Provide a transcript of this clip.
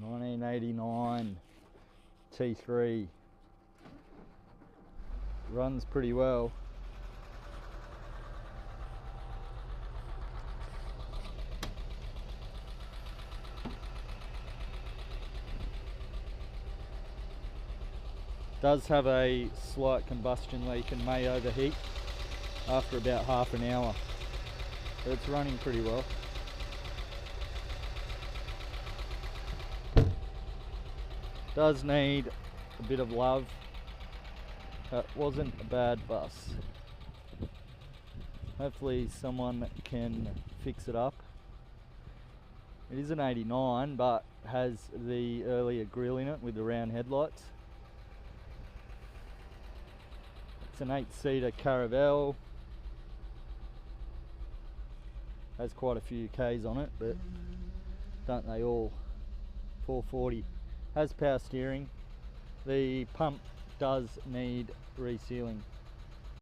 1989 T3. Runs pretty well. Does have a slight combustion leak and may overheat after about half an hour, but it's running pretty well. Does need a bit of love. That wasn't a bad bus. Hopefully someone can fix it up. It is an 89, but has the earlier grille in it with the round headlights. It's an 8-seater Caravelle. Has quite a few Ks on it, but don't they all? 440. Has power steering. The pump does need resealing.